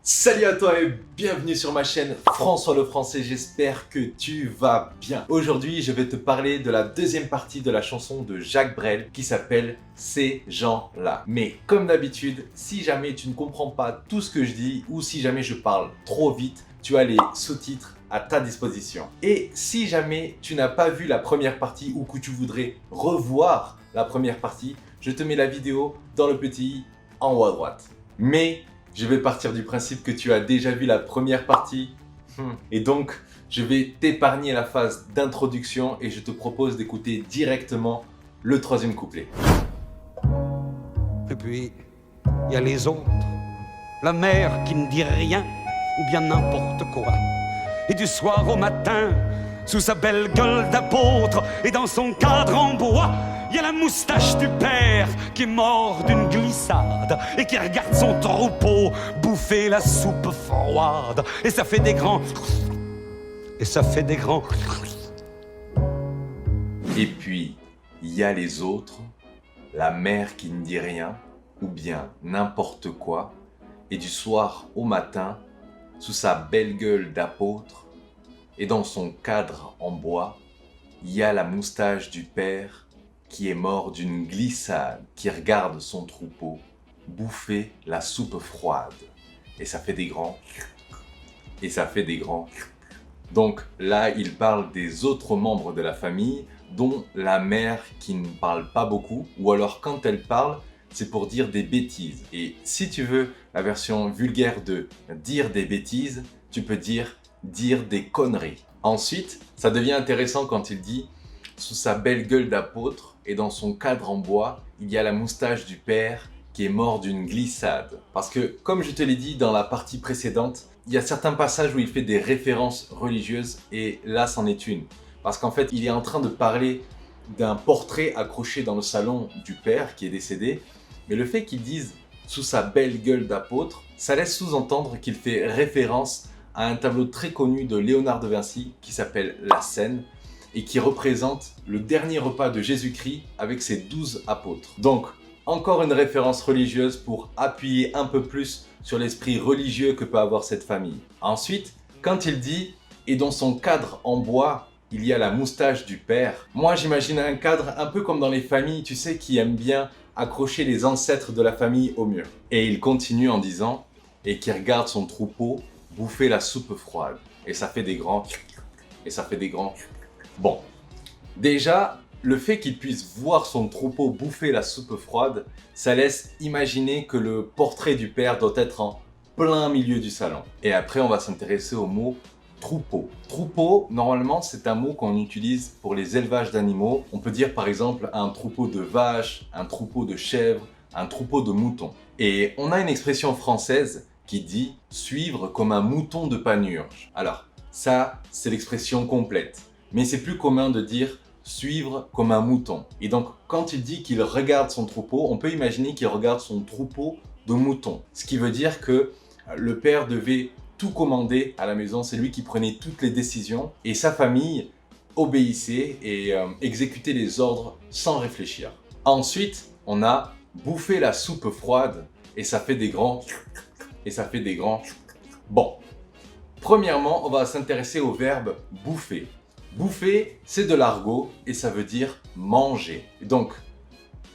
Salut à toi et bienvenue sur ma chaîne François le Français, j'espère que tu vas bien. Aujourd'hui, je vais te parler de la deuxième partie de la chanson de Jacques Brel qui s'appelle Ces gens-là. Mais comme d'habitude, si jamais tu ne comprends pas tout ce que je dis ou si jamais je parle trop vite, tu as les sous-titres à ta disposition. Et si jamais tu n'as pas vu la première partie ou que tu voudrais revoir la première partie, je te mets la vidéo dans le petit i en haut à droite. Mais je vais partir du principe que tu as déjà vu la première partie. Et donc, je vais t'épargner la phase d'introduction et je te propose d'écouter directement le troisième couplet. Et puis, il y a les autres. La mère qui ne dit rien, ou bien n'importe quoi. Et du soir au matin, sous sa belle gueule d'apôtre, et dans son cadre en bois, il y a la moustache du père qui est mort d'une glissade et qui regarde son troupeau bouffer la soupe froide. Et ça fait des grands... Et ça fait des grands... Et puis, il y a les autres, la mère qui ne dit rien, ou bien n'importe quoi, et du soir au matin, sous sa belle gueule d'apôtre, et dans son cadre en bois, il y a la moustache du père qui est mort d'une glissade, qui regarde son troupeau bouffer la soupe froide. Et ça fait des grands... Et ça fait des grands... Donc là, il parle des autres membres de la famille, dont la mère qui ne parle pas beaucoup, ou alors quand elle parle, c'est pour dire des bêtises. Et si tu veux la version vulgaire de dire des bêtises, tu peux dire des conneries. Ensuite, ça devient intéressant quand il dit sous sa belle gueule d'apôtre et dans son cadre en bois, il y a la moustache du père qui est mort d'une glissade. Parce que, comme je te l'ai dit dans la partie précédente, il y a certains passages où il fait des références religieuses et là, c'en est une. Parce qu'en fait, il est en train de parler d'un portrait accroché dans le salon du père qui est décédé. Mais le fait qu'il dise sous sa belle gueule d'apôtre, ça laisse sous-entendre qu'il fait référence à un tableau très connu de Léonard de Vinci qui s'appelle La Scène et qui représente le dernier repas de Jésus-Christ avec ses 12 apôtres. Donc, encore une référence religieuse pour appuyer un peu plus sur l'esprit religieux que peut avoir cette famille. Ensuite, quand il dit « et dans son cadre en bois, il y a la moustache du père », moi j'imagine un cadre un peu comme dans les familles, tu sais, qui aiment bien accrocher les ancêtres de la famille au mur. Et il continue en disant « et qui regarde son troupeau bouffer la soupe froide ». Et ça fait des grands... Et ça fait des grands... Bon, déjà, le fait qu'il puisse voir son troupeau bouffer la soupe froide, ça laisse imaginer que le portrait du père doit être en plein milieu du salon. Et après, on va s'intéresser au mot troupeau. Troupeau, normalement, c'est un mot qu'on utilise pour les élevages d'animaux. On peut dire par exemple un troupeau de vaches, un troupeau de chèvres, un troupeau de moutons. Et on a une expression française qui dit « suivre comme un mouton de panurge ». Alors, ça, c'est l'expression complète. Mais c'est plus commun de dire suivre comme un mouton. Et donc, quand il dit qu'il regarde son troupeau, on peut imaginer qu'il regarde son troupeau de moutons. Ce qui veut dire que le père devait tout commander à la maison, c'est lui qui prenait toutes les décisions et sa famille obéissait et exécutait les ordres sans réfléchir. Ensuite, on a bouffé la soupe froide et ça fait des grands... Et ça fait des grands... Bon, premièrement, on va s'intéresser au verbe bouffer. Bouffer, c'est de l'argot et ça veut dire manger. Et donc,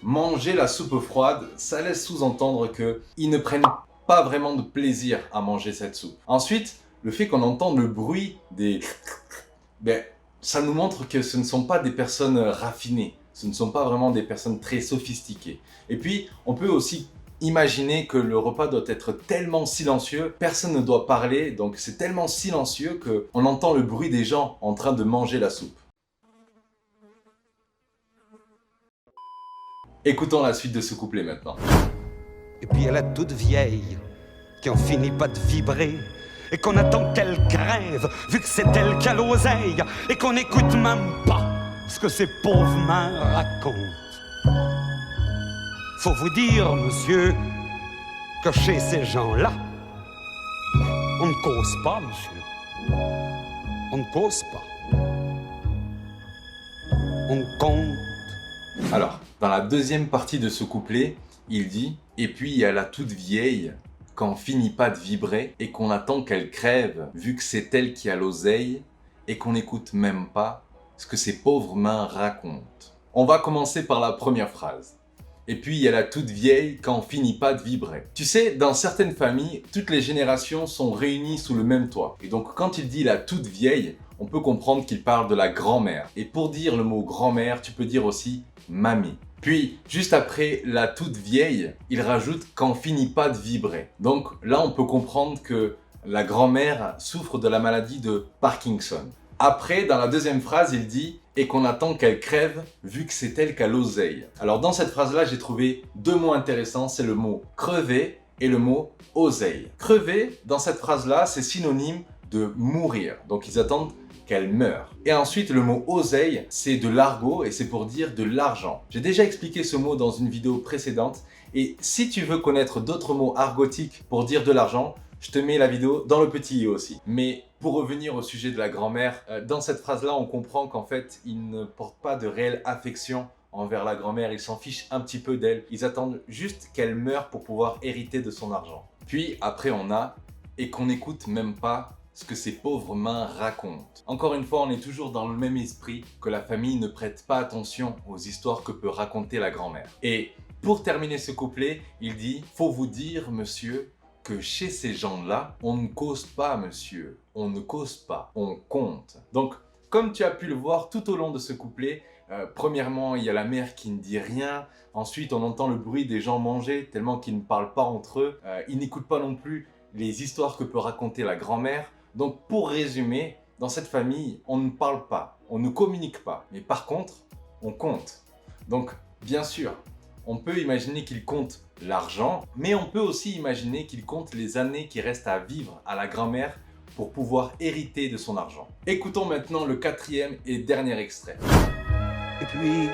manger la soupe froide, ça laisse sous-entendre qu'ils ne prennent pas vraiment de plaisir à manger cette soupe. Ensuite, le fait qu'on entende le bruit des... ça nous montre que ce ne sont pas des personnes raffinées. Ce ne sont pas vraiment des personnes très sophistiquées. Et puis, on peut aussi imaginer que le repas doit être tellement silencieux, personne ne doit parler, donc c'est tellement silencieux qu'on entend le bruit des gens en train de manger la soupe. Écoutons la suite de ce couplet maintenant. Et puis il y a la toute vieille qui en finit pas de vibrer et qu'on attend qu'elle crève vu que c'est elle qui a l'oseille et qu'on n'écoute même pas ce que ces pauvres mains racontent. Faut vous dire, monsieur, que chez ces gens-là, on ne cause pas, monsieur. On ne cause pas. On compte. Alors, dans la deuxième partie de ce couplet, il dit « Et puis il y a la toute vieille quand on finit pas de vibrer et qu'on attend qu'elle crève vu que c'est elle qui a l'oseille et qu'on n'écoute même pas ce que ses pauvres mains racontent. On va commencer par la première phrase. Et puis il y a la toute vieille quand on finit pas de vibrer. Tu sais, dans certaines familles, toutes les générations sont réunies sous le même toit. Et donc quand il dit la toute vieille, on peut comprendre qu'il parle de la grand-mère. Et pour dire le mot grand-mère, tu peux dire aussi mamie. Puis, juste après la toute vieille, il rajoute quand on finit pas de vibrer. Donc là, on peut comprendre que la grand-mère souffre de la maladie de Parkinson. Après, dans la deuxième phrase, il dit « et qu'on attend qu'elle crève vu que c'est elle qui a l'oseille ». Alors dans cette phrase-là, j'ai trouvé deux mots intéressants, c'est le mot « crever » et le mot « oseille ». Crever, dans cette phrase-là, c'est synonyme de mourir. Donc ils attendent qu'elle meure. Et ensuite, le mot oseille, c'est de l'argot et c'est pour dire de l'argent. J'ai déjà expliqué ce mot dans une vidéo précédente et si tu veux connaître d'autres mots argotiques pour dire de l'argent, je te mets la vidéo dans le petit i aussi. Mais pour revenir au sujet de la grand-mère, dans cette phrase-là, on comprend qu'en fait, ils ne portent pas de réelle affection envers la grand-mère, ils s'en fichent un petit peu d'elle. Ils attendent juste qu'elle meure pour pouvoir hériter de son argent. Puis après, on a « et qu'on n'écoute même pas ce que ses pauvres mains racontent ». Encore une fois, on est toujours dans le même esprit que la famille ne prête pas attention aux histoires que peut raconter la grand-mère. Et pour terminer ce couplet, il dit « faut vous dire, monsieur, que chez ces gens-là, on ne cause pas, monsieur. On ne cause pas, on compte. » Donc, comme tu as pu le voir tout au long de ce couplet, premièrement, il y a la mère qui ne dit rien. Ensuite, on entend le bruit des gens manger tellement qu'ils ne parlent pas entre eux. Ils n'écoutent pas non plus les histoires que peut raconter la grand-mère. Donc, pour résumer, dans cette famille, on ne parle pas, on ne communique pas. Mais par contre, on compte. Donc, bien sûr, on peut imaginer qu'il compte l'argent, mais on peut aussi imaginer qu'il compte les années qui restent à vivre à la grand-mère pour pouvoir hériter de son argent. Écoutons maintenant le quatrième et dernier extrait. Et puis,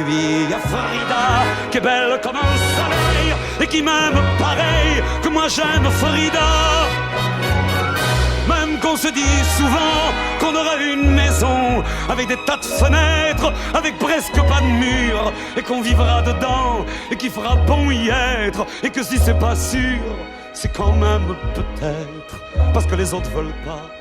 il y a Frida, qui est belle comme un soleil, et qui m'aime pareil que moi j'aime Frida. Même qu'on se dit souvent qu'on aura une maison avec des tas de fenêtres, avec presque pas de murs, et qu'on vivra dedans, et qu'il fera bon y être, et que si c'est pas sûr, c'est quand même peut-être, parce que les autres veulent pas,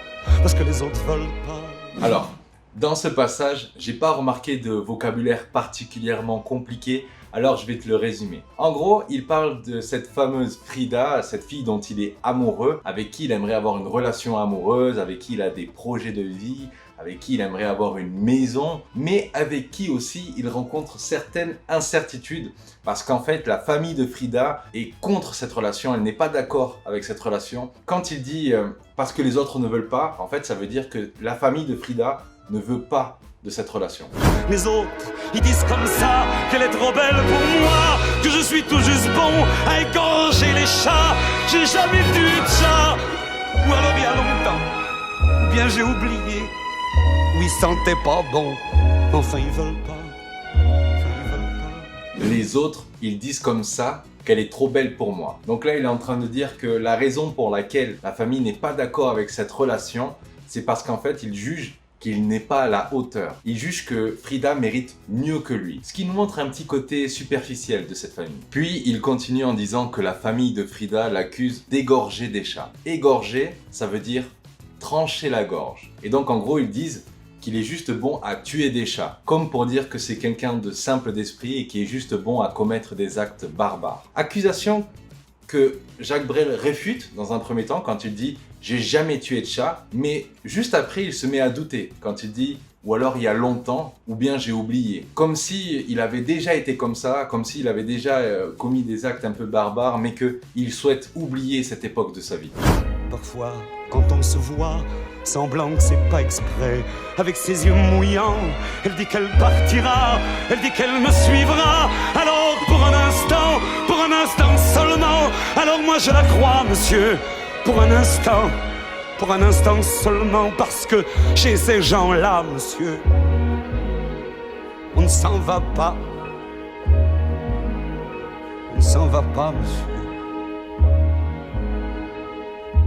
parce que les autres veulent pas. Alors, dans ce passage, j'ai pas remarqué de vocabulaire particulièrement compliqué, alors je vais te le résumer. En gros, il parle de cette fameuse Frida, cette fille dont il est amoureux, avec qui il aimerait avoir une relation amoureuse, avec qui il a des projets de vie, avec qui il aimerait avoir une maison, mais avec qui aussi il rencontre certaines incertitudes, parce qu'en fait, la famille de Frida est contre cette relation, elle n'est pas d'accord avec cette relation. Quand il dit parce que les autres ne veulent pas, en fait, ça veut dire que la famille de Frida ne veut pas de cette relation. Les autres, ils disent comme ça qu'elle est trop belle pour moi, que je suis tout juste bon à égorger les chats. J'ai jamais dû de chat, ou alors il y a longtemps, ou bien j'ai oublié, ou ils sentaient pas bon. Enfin ils veulent pas, Les autres, ils disent comme ça qu'elle est trop belle pour moi. Donc là, il est en train de dire que la raison pour laquelle la famille n'est pas d'accord avec cette relation, c'est parce qu'en fait, ils jugent qu'il n'est pas à la hauteur. Il juge que Frida mérite mieux que lui. Ce qui nous montre un petit côté superficiel de cette famille. Puis, il continue en disant que la famille de Frida l'accuse d'égorger des chats. Égorger, ça veut dire trancher la gorge. Et donc, en gros, ils disent qu'il est juste bon à tuer des chats. Comme pour dire que c'est quelqu'un de simple d'esprit et qui est juste bon à commettre des actes barbares. Accusation que Jacques Brel réfute dans un premier temps quand il dit « j'ai jamais tué de chat », mais juste après il se met à douter quand il dit « ou alors il y a longtemps, ou bien j'ai oublié ». Comme s'il avait déjà été comme ça, comme s'il avait déjà commis des actes un peu barbares, mais qu'il souhaite oublier cette époque de sa vie. Parfois, quand on se voit, semblant que c'est pas exprès, avec ses yeux mouillants, elle dit qu'elle partira, elle dit qu'elle me suivra. Alors pour un instant seulement, alors moi je la crois, monsieur, pour un instant seulement, parce que chez ces gens-là, monsieur, on ne s'en va pas, monsieur, on ne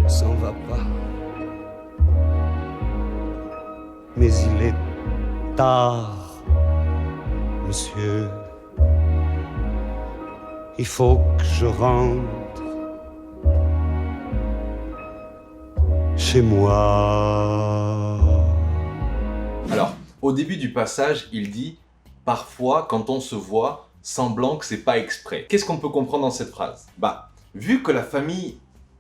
s'en va pas. Mais il est tard, monsieur. il faut que je rentre chez moi. Alors, au début du passage, il dit « Parfois, quand on se voit, semblant que c'est pas exprès ». Qu'est-ce qu'on peut comprendre dans cette phrase? Vu que la famille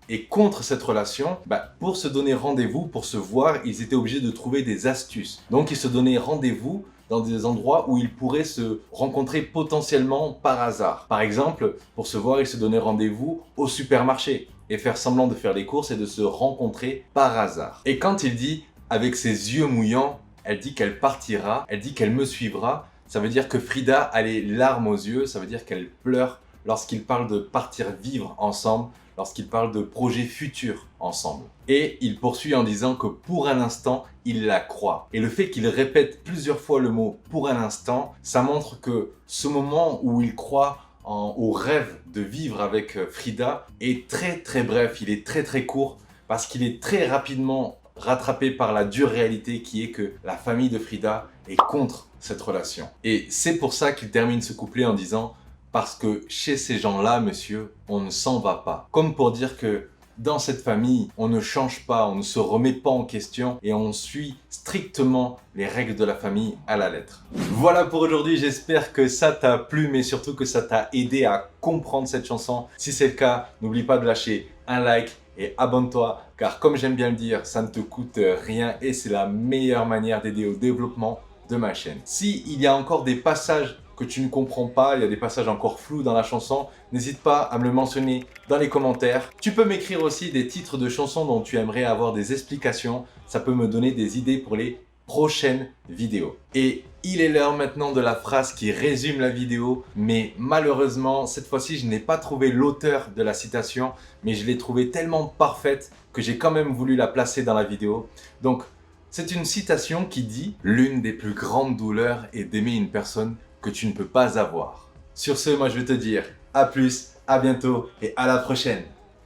est contre cette relation, pour se donner rendez-vous, pour se voir, ils étaient obligés de trouver des astuces. Donc, ils se donnaient rendez-vous dans des endroits où ils pourraient se rencontrer potentiellement par hasard. Par exemple, pour se voir, ils se donnaient rendez-vous au supermarché et faire semblant de faire les courses et de se rencontrer par hasard. Et quand il dit « avec ses yeux mouillants », elle dit qu'elle partira, elle dit qu'elle me suivra. Ça veut dire que Frida a les larmes aux yeux, ça veut dire qu'elle pleure lorsqu'il parle de partir vivre ensemble, lorsqu'il parle de projets futurs ensemble. Et il poursuit en disant que pour un instant, il la croit. Et le fait qu'il répète plusieurs fois le mot « pour un instant », ça montre que ce moment où il croit au rêve de vivre avec Frida est très bref, il est très court, parce qu'il est très rapidement rattrapé par la dure réalité qui est que la famille de Frida est contre cette relation. Et c'est pour ça qu'il termine ce couplet en disant « Parce que chez ces gens-là, monsieur, on ne s'en va pas ». Comme pour dire que dans cette famille, on ne change pas, on ne se remet pas en question et on suit strictement les règles de la famille à la lettre. Voilà pour aujourd'hui, j'espère que ça t'a plu, mais surtout que ça t'a aidé à comprendre cette chanson. Si c'est le cas, n'oublie pas de lâcher un like et abonne-toi, car comme j'aime bien le dire, ça ne te coûte rien et c'est la meilleure manière d'aider au développement de ma chaîne. S'il y a encore des passages que tu ne comprends pas, il y a des passages encore flous dans la chanson, n'hésite pas à me le mentionner dans les commentaires. Tu peux m'écrire aussi des titres de chansons dont tu aimerais avoir des explications, ça peut me donner des idées pour les prochaines vidéos. Et il est l'heure maintenant de la phrase qui résume la vidéo, mais malheureusement, cette fois-ci, je n'ai pas trouvé l'auteur de la citation, mais je l'ai trouvée tellement parfaite que j'ai quand même voulu la placer dans la vidéo. Donc, c'est une citation qui dit « L'une des plus grandes douleurs est d'aimer une personne que tu ne peux pas avoir. » Sur ce, moi je vais te dire à plus, à bientôt et à la prochaine.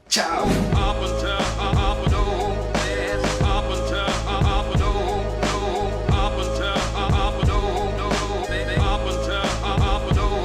Ciao!